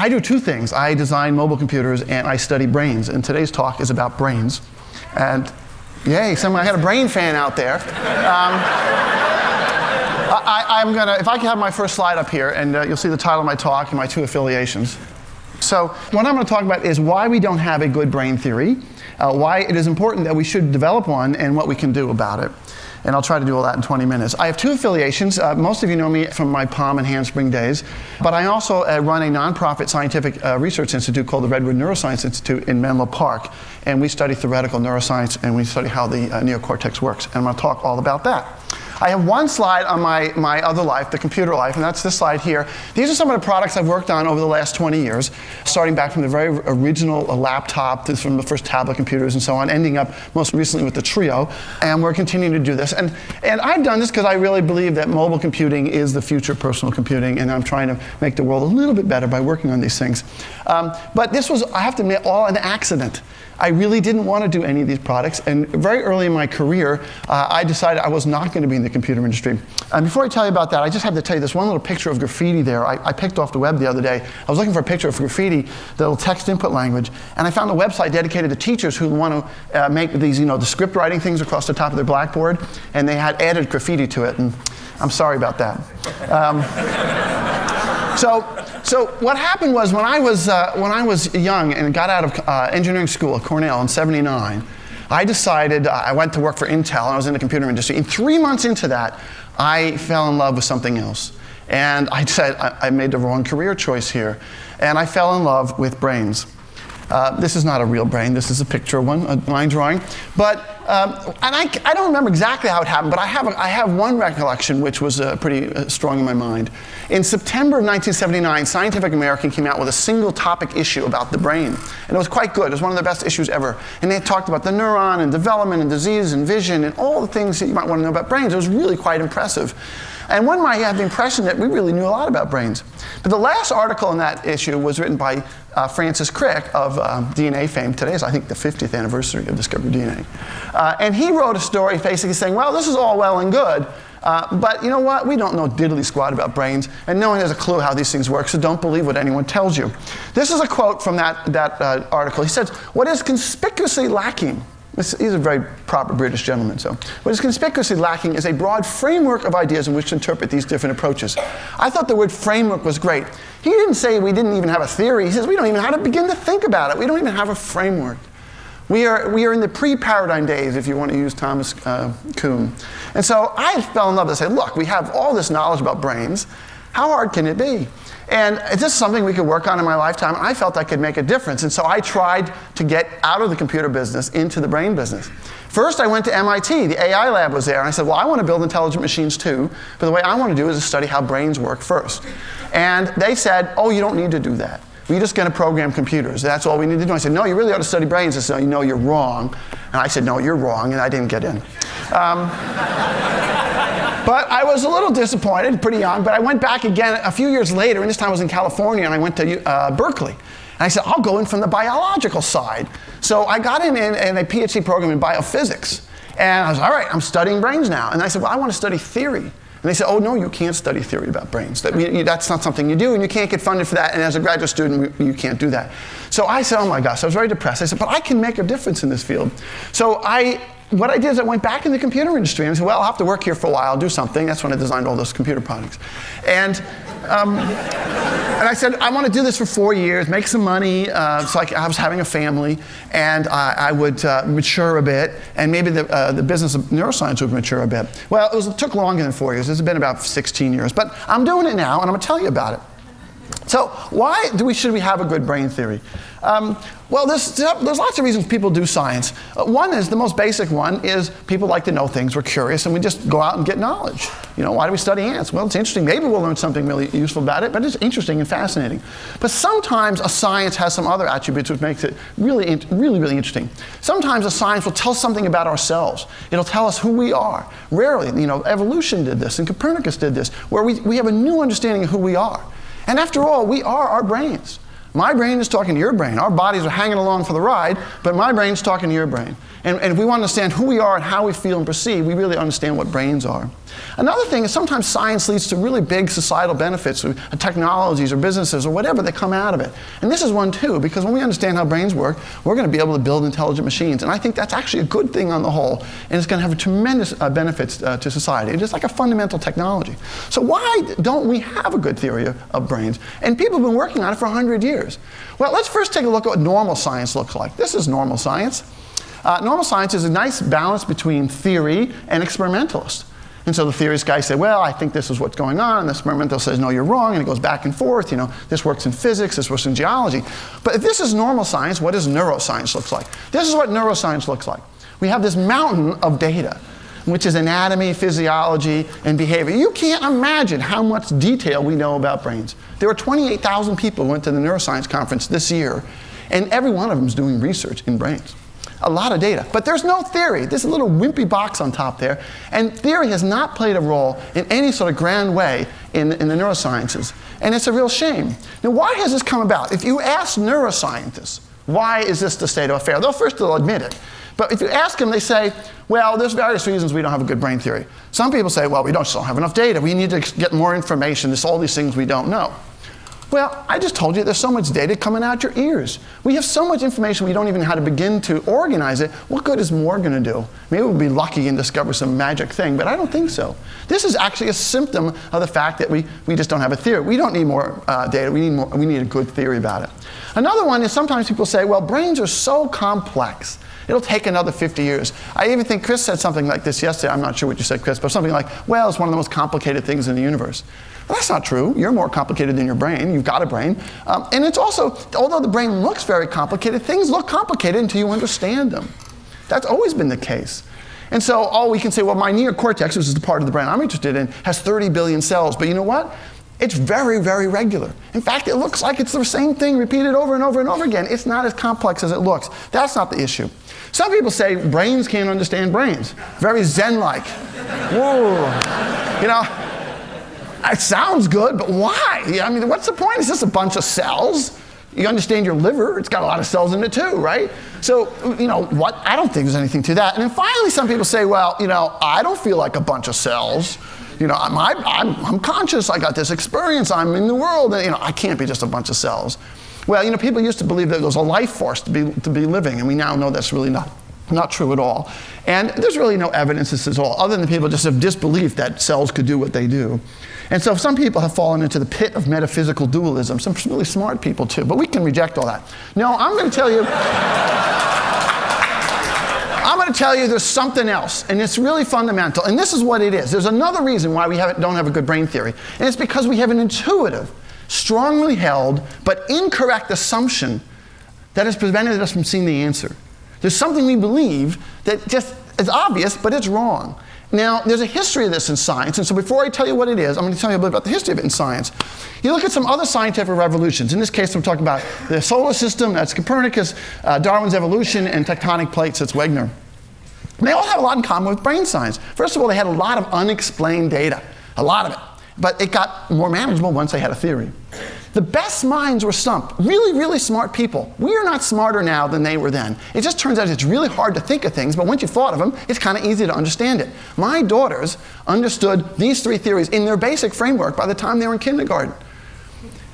I do two things. I design mobile computers and I study brains. And today's talk is about brains. And yay, I had a brain fan out there. I'm gonna, if I can have my first slide up here, and you'll see the title of my talk and my two affiliations. So what I'm going to talk about is why we don't have a good brain theory, why it is important that we should develop one, and what we can do about it. And I'll try to do all that in 20 minutes. I have two affiliations. Most of you know me from my Palm and Handspring days. But I also run a nonprofit scientific research institute called the Redwood Neuroscience Institute in Menlo Park. And we study theoretical neuroscience, and we study how the neocortex works. And I'm going to talk all about that. I have one slide on my other life, the computer life, and that's this slide here. These are some of the products I've worked on over the last 20 years, starting back from the very original laptop, from the first tablet computers and so on, ending up most recently with the Trio. And we're continuing to do this. And I've done this because I really believe that mobile computing is the future of personal computing, and I'm trying to make the world a little bit better by working on these things. But this was, I have to admit, all an accident. I really didn't want to do any of these products, and very early in my career, I decided I was not going to be in the computer industry. And before I tell you about that, I just have to tell you this one little picture of graffiti there. I picked off the web the other day. I was looking for a picture of graffiti, the little text input language, and I found a website dedicated to teachers who want to make these, the script writing things across the top of their blackboard, and they had added graffiti to it, and I'm sorry about that. So what happened was when I was young and got out of engineering school at Cornell in '79, I decided I went to work for Intel, and I was in the computer industry. And 3 months into that, I fell in love with something else. And I said, I made the wrong career choice here. And I fell in love with brains. This is not a real brain. This is a picture one, a line drawing. But and I don't remember exactly how it happened, but I have one recollection which was pretty strong in my mind. In September of 1979, Scientific American came out with a single topic issue about the brain. And it was quite good. It was one of the best issues ever. And they talked about the neuron and development and disease and vision and all the things that you might want to know about brains. It was really quite impressive. And one might have the impression that we really knew a lot about brains. But the last article in that issue was written by Francis Crick of DNA fame. Today is, I think, the 50th anniversary of discovery of DNA. And he wrote a story basically saying, well, this is all well and good, but you know what? We don't know diddly squat about brains, and no one has a clue how these things work, so don't believe what anyone tells you. This is a quote from that article. He says, what is conspicuously lacking, he's a very proper British gentleman, so what is conspicuously lacking is a broad framework of ideas in which to interpret these different approaches. I thought the word framework was great. He didn't say we didn't even have a theory. He says we don't even know how to begin to think about it. We don't even have a framework. We are in the pre-paradigm days, if you want to use Thomas Kuhn. And so I fell in love with it. I said, look, we have all this knowledge about brains. How hard can it be? And is this something we could work on in my lifetime? I felt I could make a difference. And so I tried to get out of the computer business into the brain business. First, I went to MIT. The AI lab was there. And I said, well, I want to build intelligent machines too. But the way I want to do is to study how brains work first. And they said, oh, you don't need to do that. We're just going to program computers. That's all we need to do. I said, no, you really ought to study brains. They said, no, you're wrong. And I said, no, you're wrong. And I didn't get in. But I was a little disappointed, pretty young. But I went back again a few years later, and this time I was in California, and I went to Berkeley. And I said, I'll go in from the biological side. So I got in a PhD program in biophysics. And I was, all right, I'm studying brains now. And I said, well, I want to study theory. And they said, oh, no, you can't study theory about brains. That's not something you do, and you can't get funded for that, and as a graduate student, you can't do that. So I said, oh my gosh, I was very depressed. I said, but I can make a difference in this field. So what I did is I went back in the computer industry, and I said, well, I'll have to work here for a while, do something. That's when I designed all those computer products. And I said, I want to do this for 4 years, make some money. So I was having a family, and I would mature a bit, and maybe the business of neuroscience would mature a bit. Well, it took longer than 4 years. It's been about 16 years. But I'm doing it now, and I'm going to tell you about it. So why should we have a good brain theory? Well, there's lots of reasons people do science. One is, the most basic one, is people like to know things. We're curious, and we just go out and get knowledge. Why do we study ants? Well, it's interesting. Maybe we'll learn something really useful about it, but it's interesting and fascinating. But sometimes a science has some other attributes which makes it really, really interesting. Sometimes a science will tell us something about ourselves. It'll tell us who we are. Rarely, evolution did this, and Copernicus did this, where we have a new understanding of who we are. And after all, we are our brains. My brain is talking to your brain. Our bodies are hanging along for the ride, but my brain's talking to your brain. And if we want to understand who we are and how we feel and perceive, we really understand what brains are. Another thing is sometimes science leads to really big societal benefits, or technologies or businesses or whatever that come out of it. And this is one too, because when we understand how brains work, we're going to be able to build intelligent machines. And I think that's actually a good thing on the whole, and it's going to have tremendous benefits to society. It is like a fundamental technology. So why don't we have a good theory of brains? And people have been working on it for 100 years. Well, let's first take a look at what normal science looks like. This is normal science. Normal science is a nice balance between theory and experimentalist. And so the theorist guys say, well, I think this is what's going on, and the experimentalist says, no, you're wrong, and it goes back and forth. This works in physics, this works in geology. But if this is normal science, what does neuroscience look like? This is what neuroscience looks like. We have this mountain of data, which is anatomy, physiology, and behavior. You can't imagine how much detail we know about brains. There were 28,000 people who went to the neuroscience conference this year, and every one of them is doing research in brains. A lot of data. But there's no theory. There's a little wimpy box on top there. And theory has not played a role in any sort of grand way in the neurosciences. And it's a real shame. Now, why has this come about? If you ask neuroscientists, why is this the state of affairs? They'll admit it. But if you ask them, they say, well, there's various reasons we don't have a good brain theory. Some people say, well, we just don't have enough data. We need to get more information. There's all these things we don't know. Well, I just told you there's so much data coming out your ears. We have so much information we don't even know how to begin to organize it. What good is more going to do? Maybe we'll be lucky and discover some magic thing, but I don't think so. This is actually a symptom of the fact that we just don't have a theory. We don't need more data. We need a good theory about it. Another one is sometimes people say, well, brains are so complex. It'll take another 50 years. I even think Chris said something like this yesterday. I'm not sure what you said, Chris, but something like, well, it's one of the most complicated things in the universe. Well, that's not true. You're more complicated than your brain. You've got a brain. And it's also, although the brain looks very complicated, things look complicated until you understand them. That's always been the case. And so, we can say, well, my neocortex, which is the part of the brain I'm interested in, has 30 billion cells. But you know what? It's very, very regular. In fact, it looks like it's the same thing repeated over and over and over again. It's not as complex as it looks. That's not the issue. Some people say brains can't understand brains. Very Zen-like. Whoa. It sounds good, but why? I mean, what's the point? It's just a bunch of cells. You understand your liver, it's got a lot of cells in it too, right? So, what? I don't think there's anything to that. And then finally, some people say, well, I don't feel like a bunch of cells. I'm conscious, I got this experience, I'm in the world, and I can't be just a bunch of cells. Well, people used to believe that there was a life force to be living, and we now know that's really not true at all. And there's really no evidence this is all, other than people just have disbelief that cells could do what they do. And so some people have fallen into the pit of metaphysical dualism, some really smart people too, but we can reject all that. No, I'm going to tell you there's something else, and it's really fundamental, and this is what it is. There's another reason why we don't have a good brain theory, and it's because we have an intuitive, strongly held, but incorrect assumption that has prevented us from seeing the answer. There's something we believe that just is obvious, but it's wrong. Now, there's a history of this in science, and so before I tell you what it is, I'm going to tell you a bit about the history of it in science. You look at some other scientific revolutions. In this case, I'm talking about the solar system, that's Copernicus, Darwin's evolution, and tectonic plates, that's Wegener. And they all have a lot in common with brain science. First of all, they had a lot of unexplained data, a lot of it. But it got more manageable once they had a theory. The best minds were stumped. Really, really smart people. We are not smarter now than they were then. It just turns out it's really hard to think of things, but once you've thought of them, it's kind of easy to understand it. My daughters understood these three theories in their basic framework by the time they were in kindergarten.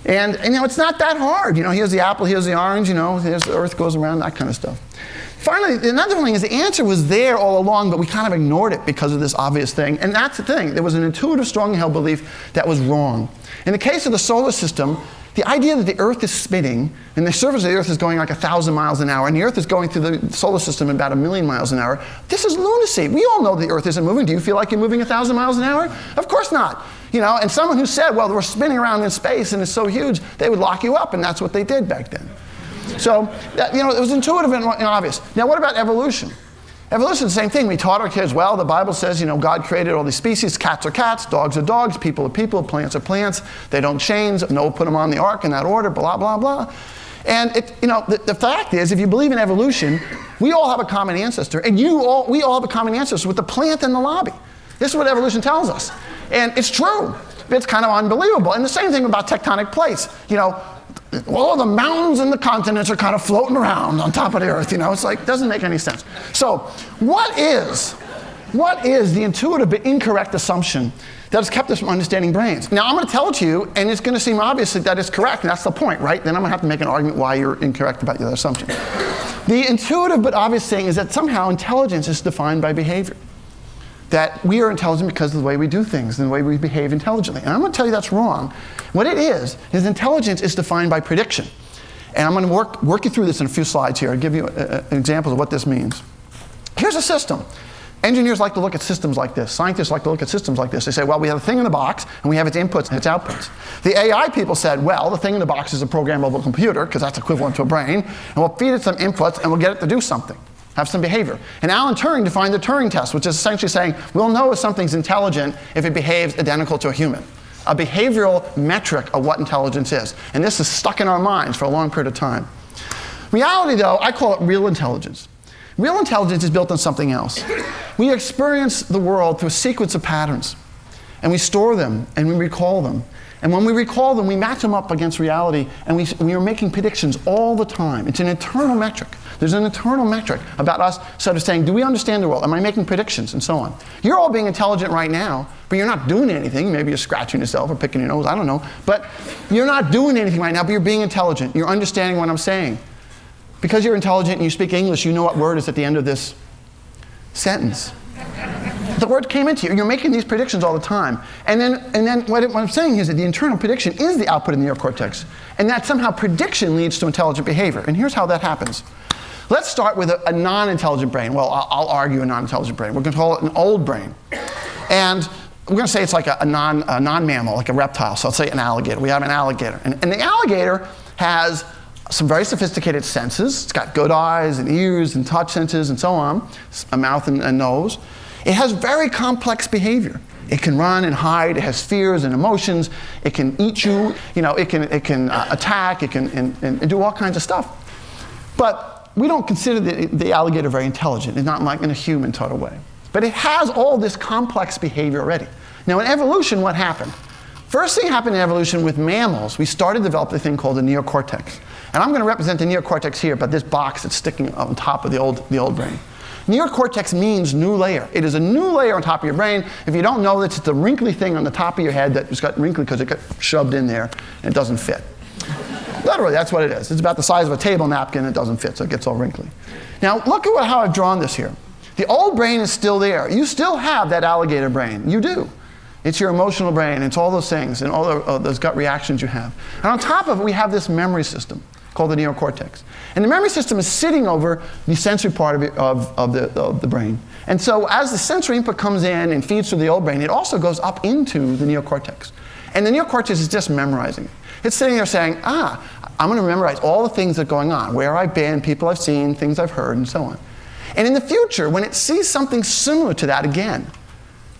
And it's not that hard. Here's the apple, here's the orange, here's the earth goes around, that kind of stuff. Finally, another thing is the answer was there all along, but we kind of ignored it because of this obvious thing. And that's the thing. There was an intuitive, strongly held belief that was wrong. In the case of the solar system, the idea that the Earth is spinning, and the surface of the Earth is going like 1,000 miles an hour, and the Earth is going through the solar system at about 1,000,000 miles an hour, this is lunacy. We all know the Earth isn't moving. Do you feel like you're moving 1,000 miles an hour? Of course not. And someone who said, well, we're spinning around in space and it's so huge, they would lock you up, and that's what they did back then. So, it was intuitive and obvious. Now, what about evolution? Evolution is the same thing. We taught our kids, well, the Bible says, God created all these species. Cats are cats, dogs are dogs, people are people, plants are plants. They don't change. Noah put them on the ark in that order, blah, blah, blah. And, the fact is, if you believe in evolution, we all have a common ancestor. And we all have a common ancestor with the plant in the lobby. This is what evolution tells us. And it's true. It's kind of unbelievable. And the same thing about tectonic plates. All the mountains and the continents are kind of floating around on top of the Earth. It's like, doesn't make any sense. So, what is what is the intuitive but incorrect assumption that has kept us from understanding brains? Now, I'm going to tell it to you, and it's going to seem obvious that it's correct, and that's the point, right? Then I'm going to have to make an argument why you're incorrect about your assumption. The intuitive but obvious thing is that somehow intelligence is defined by behavior. That we are intelligent because of the way we do things and the way we behave intelligently. And I'm going to tell you that's wrong. What it is intelligence is defined by prediction. And I'm going to work you through this in a few slides here. I'll give you examples of what this means. Here's a system. Engineers like to look at systems like this. Scientists like to look at systems like this. They say, well, we have a thing in the box, and we have its inputs and its outputs. The AI people said, well, the thing in the box is a programmable computer, because that's equivalent to a brain, and we'll feed it some inputs, and we'll get it to do something, have some behavior. And Alan Turing defined the Turing test, which is essentially saying, we'll know if something's intelligent if it behaves identical to a human. A behavioral metric of what intelligence is. And this is stuck in our minds for a long period of time. Reality, though, I call it real intelligence. Real intelligence is built on something else. We experience the world through a sequence of patterns. And we store them, and we recall them. And when we recall them, we match them up against reality, and we are making predictions all the time. It's an internal metric. There's an internal metric about us sort of saying, do we understand the world? Am I making predictions? And so on. You're all being intelligent right now, but you're not doing anything. Maybe you're scratching yourself or picking your nose, I don't know. But you're not doing anything right now, but you're being intelligent. You're understanding what I'm saying. Because you're intelligent and you speak English, you know what word is at the end of this sentence. The word came into you. You're making these predictions all the time. And then what I'm saying is that the internal prediction is the output in the neocortex. And that somehow prediction leads to intelligent behavior. And here's how that happens. Let's start with a non-intelligent brain. Well, I'll argue a non-intelligent brain. We're going to call it an old brain. And we're going to say it's like a non-mammal, like a reptile. So let's say an alligator. We have an alligator. And the alligator has some very sophisticated senses. It's got good eyes and ears and touch senses and so on, a mouth and nose. It has very complex behavior. It can run and hide. It has fears and emotions. It can eat you. It can attack. It can and do all kinds of stuff. But we don't consider the alligator very intelligent. It's not like in a human total way. But it has all this complex behavior already. Now in evolution, what happened? First thing happened in evolution with mammals, we started to develop a thing called the neocortex. And I'm going to represent the neocortex here, but this box that's sticking on top of the old brain. Neocortex means new layer. It is a new layer on top of your brain. If you don't know this, it's the wrinkly thing on the top of your head that just got wrinkly because it got shoved in there and it doesn't fit. Literally, that's what it is. It's about the size of a table napkin and it doesn't fit, so it gets all wrinkly. Now, look at how I've drawn this here. The old brain is still there. You still have that alligator brain. You do. It's your emotional brain. It's all those things and all those gut reactions you have. And on top of it, we have this memory system called the neocortex. And the memory system is sitting over the sensory part of the brain. And so as the sensory input comes in and feeds through the old brain, it also goes up into the neocortex. And the neocortex is just memorizing it. It's sitting there saying, I'm going to memorize all the things that are going on, where I've been, people I've seen, things I've heard, and so on. And in the future, when it sees something similar to that again,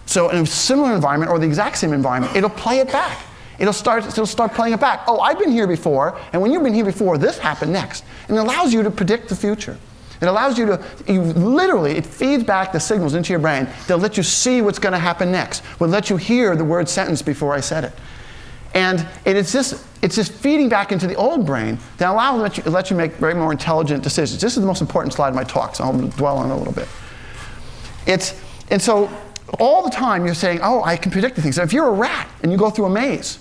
so in a similar environment or the exact same environment, it'll play it back. It'll start playing it back. Oh, I've been here before, and when you've been here before, this happened next. And it allows you to predict the future. It allows you to, it feeds back the signals into your brain that'll let you see what's going to happen next. Will let you hear the word sentence before I said it. And it's just feeding back into the old brain that allows let you make very more intelligent decisions. This is the most important slide of my talk, so I'll dwell on it a little bit. And so all the time you're saying, oh, I can predict the things. So if you're a rat and you go through a maze,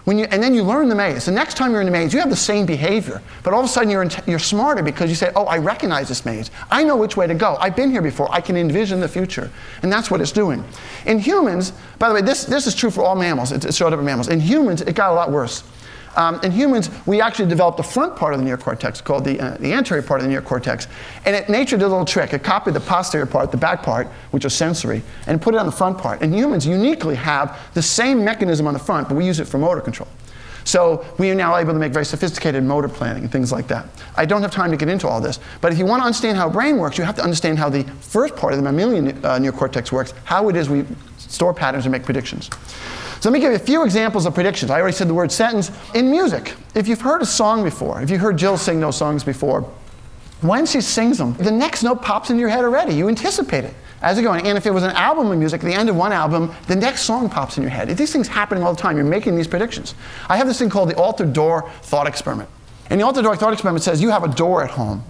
and then you learn the maze. The next time you're in the maze, you have the same behavior, but all of a sudden you're smarter because you say, oh, I recognize this maze. I know which way to go. I've been here before. I can envision the future. And that's what it's doing. In humans, by the way, this is true for all mammals. It showed up in mammals. In humans, it got a lot worse. In humans, we actually developed the front part of the neocortex called the anterior part of the neocortex. And nature did a little trick. It copied the posterior part, the back part, which is sensory, and put it on the front part. And humans uniquely have the same mechanism on the front, but we use it for motor control. So we are now able to make very sophisticated motor planning and things like that. I don't have time to get into all this, but if you want to understand how a brain works, you have to understand how the first part of the mammalian neocortex works, how it is we store patterns and make predictions. So let me give you a few examples of predictions. I already said the word sentence. In music, if you've heard a song before, if you heard Jill sing those songs before, when she sings them, the next note pops into your head already. You anticipate it as you're going. And if it was an album of music, at the end of one album, the next song pops in your head. These things happening all the time. You're making these predictions. I have this thing called the altered door thought experiment. And the altered door thought experiment says you have a door at home.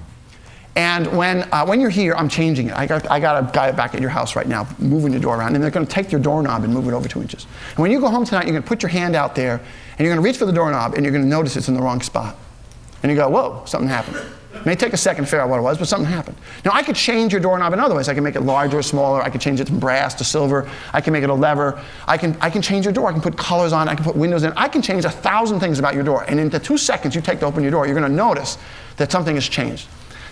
And when you're here, I'm changing it. I got a guy back at your house right now moving your door around, and they're going to take your doorknob and move it over 2 inches. And when you go home tonight, you're going to put your hand out there, and you're going to reach for the doorknob, and you're going to notice it's in the wrong spot. And you go, whoa, something happened. It may take a second to figure out what it was, but something happened. Now, I could change your doorknob in other ways. I can make it larger or smaller. I can change it from brass to silver. I can make it a lever. I can change your door. I can put colors on it. I can put windows in it. I can change 1,000 things about your door. And in the 2 seconds you take to open your door, you're going to notice that something has changed.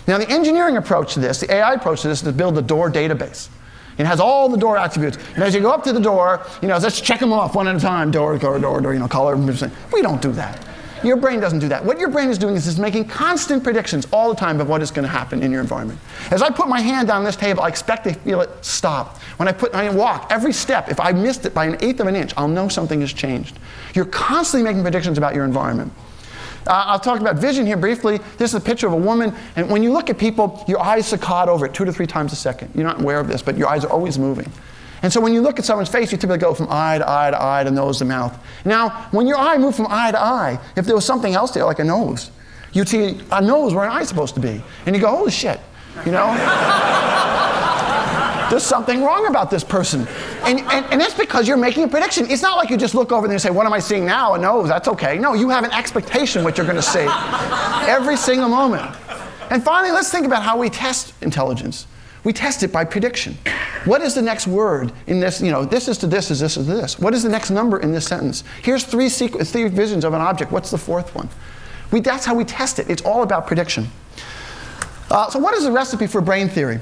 Now, the engineering approach to this, the AI approach to this, is to build a door database. It has all the door attributes. And as you go up to the door, let's check them off one at a time. Door, color. We don't do that. Your brain doesn't do that. What your brain is doing is it's making constant predictions all the time of what is going to happen in your environment. As I put my hand down this table, I expect to feel it stop. When I walk, every step, if I missed it by 1/8 of an inch, I'll know something has changed. You're constantly making predictions about your environment. I'll talk about vision here briefly. This is a picture of a woman, and when you look at people, your eyes saccade over it 2 to 3 times a second. You're not aware of this, but your eyes are always moving. And so when you look at someone's face, you typically go from eye to eye to eye to nose to mouth. Now, when your eye moved from eye to eye, if there was something else there, like a nose, you'd see a nose where an eye's supposed to be. And you go, holy shit, There's something wrong about this person. And that's because you're making a prediction. It's not like you just look over there and say, what am I seeing now? A nose, that's okay. No, you have an expectation what you're going to see every single moment. And finally, let's think about how we test intelligence. We test it by prediction. What is the next word in this? This is to this, is this to this. What is the next number in this sentence? Here's three visions of an object. What's the fourth one? That's how we test it. It's all about prediction. So what is the recipe for brain theory?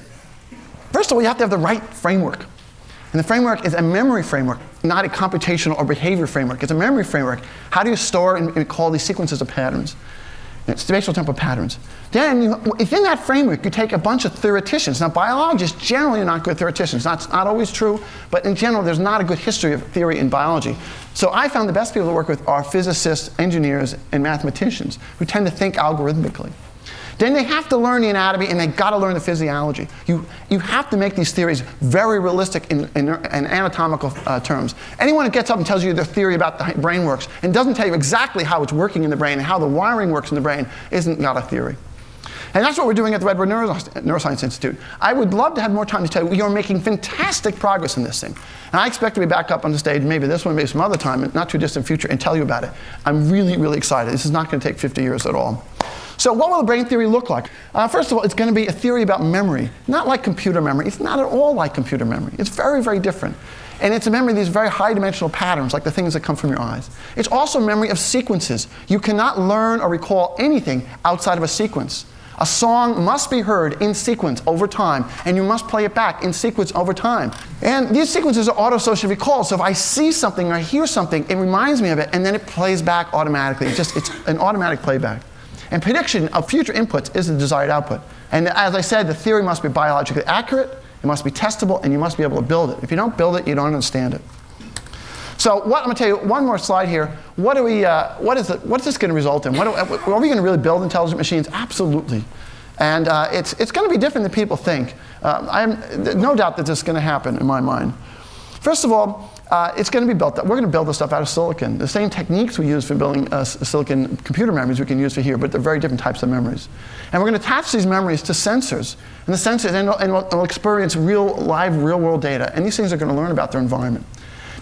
First of all, you have to have the right framework. And the framework is a memory framework, not a computational or behavior framework. It's a memory framework. How do you store and call these sequences of patterns? It's spatial temporal patterns. Then, within that framework, you take a bunch of theoreticians. Now, biologists generally are not good theoreticians. That's not always true, but in general, there's not a good history of theory in biology. So I found the best people to work with are physicists, engineers, and mathematicians who tend to think algorithmically. Then they have to learn the anatomy, and they've got to learn the physiology. You have to make these theories very realistic in anatomical terms. Anyone who gets up and tells you their theory about the brain works and doesn't tell you exactly how it's working in the brain and how the wiring works in the brain isn't got a theory. And that's what we're doing at the Redwood Neuroscience Institute. I would love to have more time to tell you you're making fantastic progress in this thing. And I expect to be back up on the stage, maybe this one, maybe some other time, in not too distant future, and tell you about it. I'm really, really excited. This is not going to take 50 years at all. So what will the brain theory look like? First of all, it's going to be a theory about memory. Not like computer memory. It's not at all like computer memory. It's very, very different. And it's a memory of these very high-dimensional patterns, like the things that come from your eyes. It's also a memory of sequences. You cannot learn or recall anything outside of a sequence. A song must be heard in sequence over time, and you must play it back in sequence over time. And these sequences are auto-social recall, so if I see something or I hear something, it reminds me of it, and then it plays back automatically. It's an automatic playback. And prediction of future inputs is the desired output. And as I said, the theory must be biologically accurate, it must be testable, and you must be able to build it. If you don't build it, you don't understand it. So I'm going to tell you one more slide here. What is this going to result in? Are we going to really build intelligent machines? Absolutely. And it's going to be different than people think. No doubt that this is going to happen in my mind. First of all, it's going to be built up. We're going to build this stuff out of silicon. The same techniques we use for building silicon computer memories we can use for here, but they're very different types of memories. And we're going to attach these memories to sensors. And the sensors, and we'll experience live, real-world data. And these things are going to learn about their environment.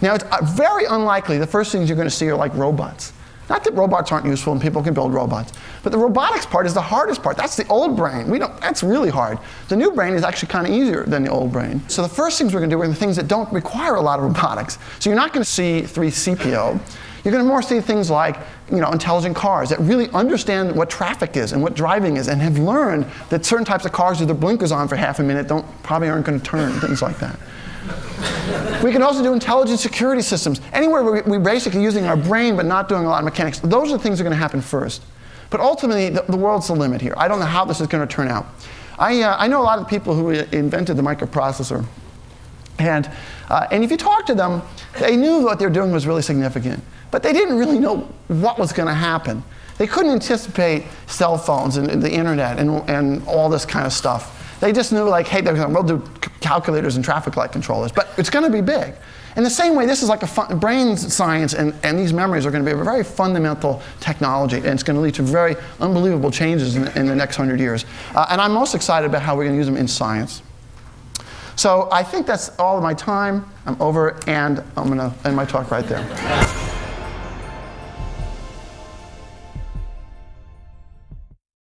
Now, it's very unlikely the first things you're going to see are like robots. Not that robots aren't useful and people can build robots, but the robotics part is the hardest part. That's the old brain. That's really hard. The new brain is actually kind of easier than the old brain. So the first things we're going to do are the things that don't require a lot of robotics. So you're not going to see 3CPO. You're going to more see things like intelligent cars that really understand what traffic is and what driving is and have learned that certain types of cars with their blinkers on for half a minute probably aren't going to turn, things like that. We can also do intelligent security systems. Anywhere where we're basically using our brain but not doing a lot of mechanics. Those are the things that are going to happen first. But ultimately, the world's the limit here. I don't know how this is going to turn out. I know a lot of the people who invented the microprocessor. And if you talk to them, they knew what they were doing was really significant. But they didn't really know what was going to happen. They couldn't anticipate cell phones and the internet and all this kind of stuff. They just knew, like, hey, we'll do calculators and traffic light controllers, but it's going to be big. In the same way, this is like a brain science, and these memories are going to be a very fundamental technology, and it's going to lead to very unbelievable changes in the next 100 years. And I'm most excited about how we're going to use them in science. So I think that's all of my time. I'm over, and I'm going to end my talk right there.